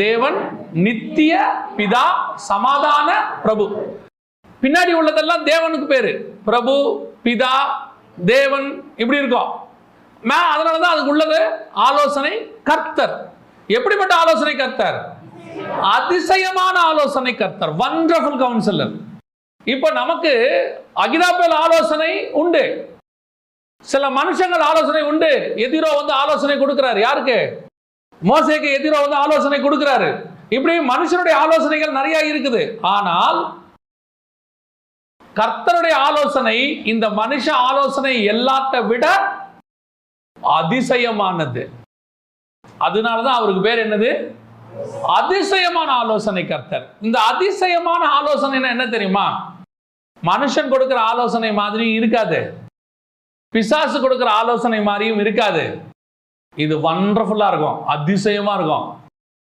தேவன், நித்திய பிதா, சமாதான பிரபு. பின்னாடி உள்ளதெல்லாம் தேவனுக்கு பேரு. பிரபு, பிதா, தேவன் இப்படி இருக்கும். அதனாலதான் அதுக்கு உள்ளது ஆலோசனை கர்த்தர். எப்படிப்பட்ட ஆலோசனை கர்த்தர்? அதிசயமான ஆலோசனை கர்த்தர், வண்டர்ஃபுல் கவுன்சிலர். இப்ப நமக்கு அகிதாப்பேல் ஆலோசனை உண்டு, சில மனுஷங்கள் ஆலோசனை உண்டு. எதிரோ வந்து ஆலோசனை கொடுக்கிறார். யாருக்கு? மோசேக்கு எதிரோ வந்து ஆலோசனை கொடுக்கிறாரு. இப்படி மனுஷனுடைய ஆலோசனைகள் நிறைய இருக்குது. ஆனால் கர்த்தருடைய ஆலோசனை இந்த மனுஷ ஆலோசனை எல்லாத்த விட அதிசயமானது. அதனாலதான் அவருக்கு பேர் என்னது? அதிசயமான ஆலோசனை கர்த்தர். இந்த அதிசயமான ஆலோசனை என்ன தெரியுமா? மனுஷன் கொடுக்கிற ஆலோசனை மாதிரி இருக்காது, பிசாசு கொடுக்கிற ஆலோசனை மாதிரியும் இருக்காது. இது வண்டர்ஃபுல்லா இருக்கும், அதிசயமா இருக்கும்.